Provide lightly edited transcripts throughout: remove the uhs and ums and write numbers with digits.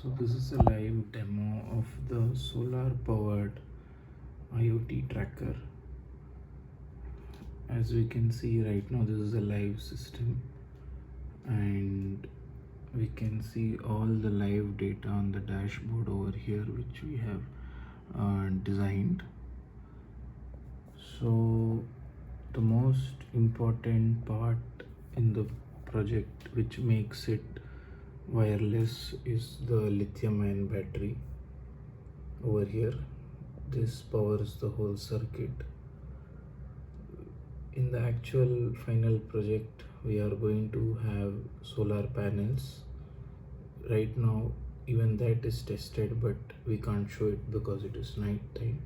So this is a live demo of the solar powered IoT tracker. As we can see right now, this is a live system and we can see all the live data on the dashboard over here, which we have designed. So the most important part in the project which makes it wireless is the lithium ion battery over here. This powers the whole circuit. In the actual final project, we are going to have solar panels. Right now even that is tested, but we can't show it because it is night time.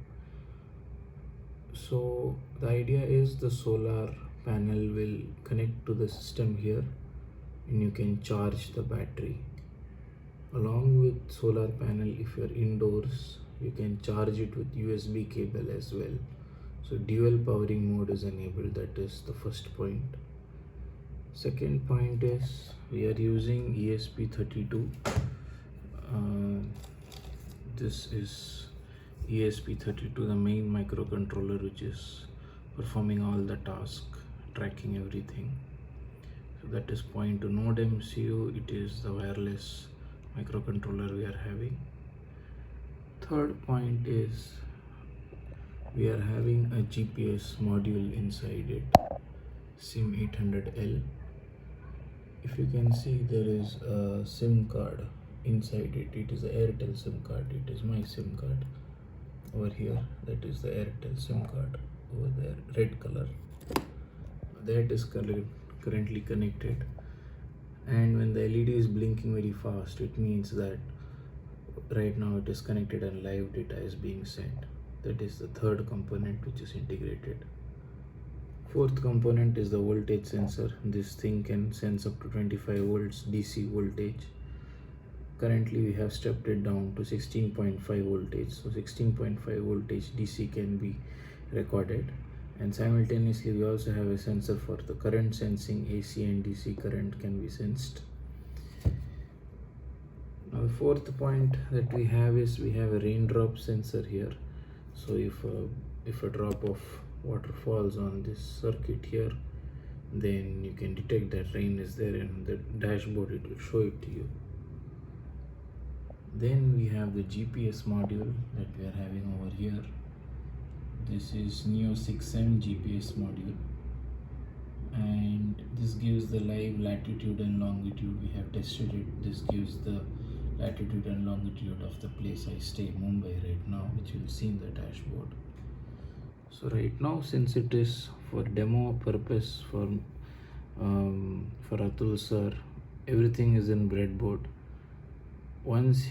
So the idea is the solar panel will connect to the system here and you can charge the battery. Along with solar panel, if you're indoors, you can charge it with USB cable as well. So dual powering mode is enabled. That is the first point. Second point is we are using ESP32. This is ESP32, the main microcontroller which is performing all the task, tracking everything. So that is point to Node MCU. It is the wireless microcontroller we are having. Third point is we are having a GPS module inside it, SIM 800L. If you can see, there is a SIM card inside it. It is the Airtel SIM card. It is my SIM card over here. That is the Airtel SIM card over there, red color. That is currently connected, and when the LED is blinking very fast, it means that right now it is connected and live data is being sent. That is the third component which is integrated. Fourth component is the voltage sensor. This thing can sense up to 25 volts DC voltage. Currently we have stepped it down to 16.5 voltage. So 16.5 voltage DC can be recorded, and simultaneously we also have a sensor for the current sensing. AC and DC current can be sensed. Now the fourth point that we have is we have a raindrop sensor here. So if a drop of water falls on this circuit here, then you can detect that rain is there, and on the dashboard it will show it to you. Then we have the GPS module that we are having over here. This is Neo 6M GPS module, and this gives the live latitude and longitude. We have tested it. This gives the latitude and longitude of the place I stay, Mumbai right now, which you will see in the dashboard. So right now, since it is for demo purpose for Atul sir, everything is in breadboard. Once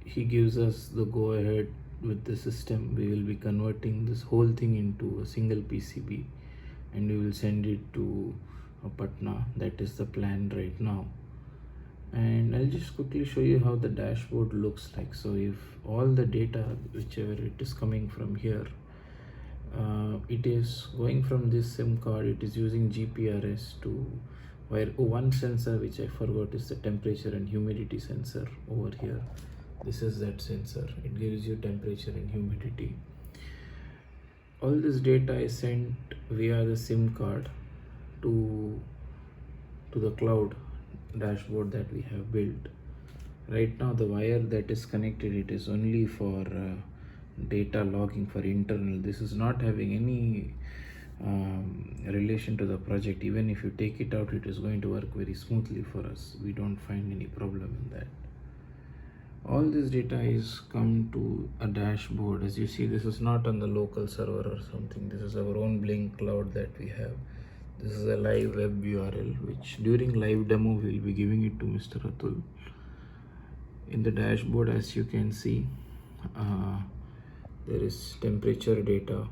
he gives us the go ahead with the system, we will be converting this whole thing into a single PCB and we will send it to Patna. That is the plan right now. And I'll just quickly show you how the dashboard looks like. So if all the data, whichever it is coming from here, it is going from this SIM card. It is using GPRS to wire. One sensor which I forgot is the temperature and humidity sensor over here. This is that sensor. It gives you temperature and humidity. All this data is sent via the SIM card to the cloud dashboard that we have built. Right now the wire that is connected, it is only for data logging for internal. This is not having any relation to the project. Even if you take it out, it is going to work very smoothly for us. We don't find any problem in that. All this data is come to a dashboard. As you see, this is not on the local server or something. This is our own Blink cloud that we have. This is a live web URL, which during live demo we will be giving it to Mr. Atul. In the dashboard, as you can see, there is temperature data,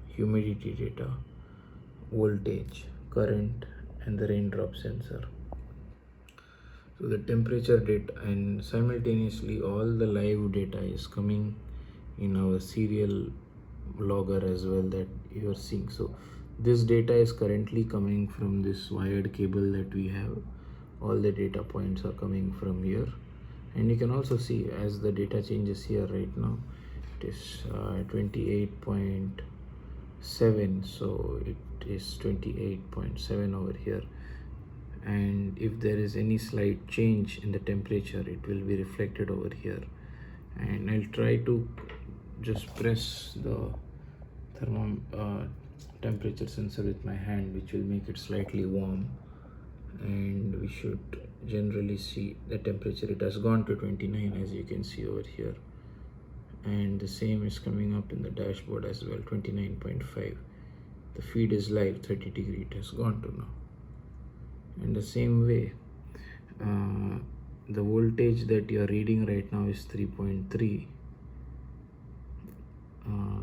humidity data, voltage, current, and the raindrop sensor. So the temperature data, and simultaneously all the live data is coming in our serial logger as well that you are seeing. So this data is currently coming from this wired cable that we have. All the data points are coming from here, And you can also see as the data changes here right now, it is 28.7, so it is 28.7 over here. And if there is any slight change in the temperature, it will be reflected over here. And I'll try to just press the temperature sensor with my hand, which will make it slightly warm, and we should generally see the temperature. It has gone to 29, as you can see over here, and the same is coming up in the dashboard as well, 29.5. The feed is live, 30 degree, it has gone to now. And the same way, the voltage that you are reading right now is 3.3.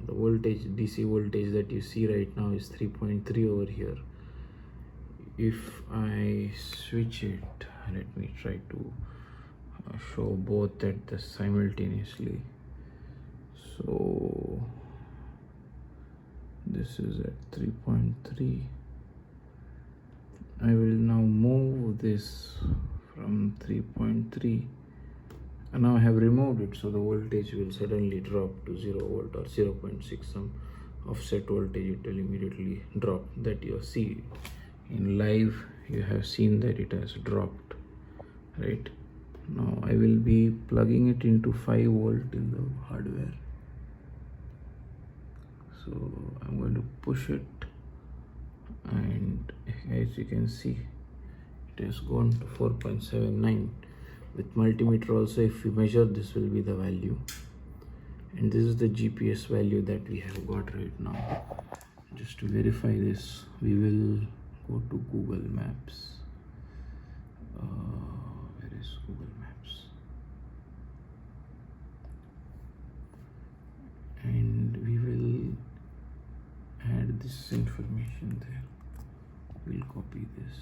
The voltage, DC voltage that you see right now is 3.3 over here. If I switch it, let me try to show both at the simultaneously. So this is at 3.3. I will now move this from 3.3, and now I have removed it, so the voltage will suddenly drop to 0 volt or 0.6, some offset voltage. It will immediately drop. That you see in live, you have seen that it has dropped, right? Now I will be plugging it into 5 volt in the hardware. So I'm going to push it, and as you can see, it has gone to 4.79. With multimeter also, if we measure, this will be the value, and this is the GPS value that we have got right now. Just to verify this, we will go to Google Maps. Where is Google Maps? And we will add this information there. We'll copy this.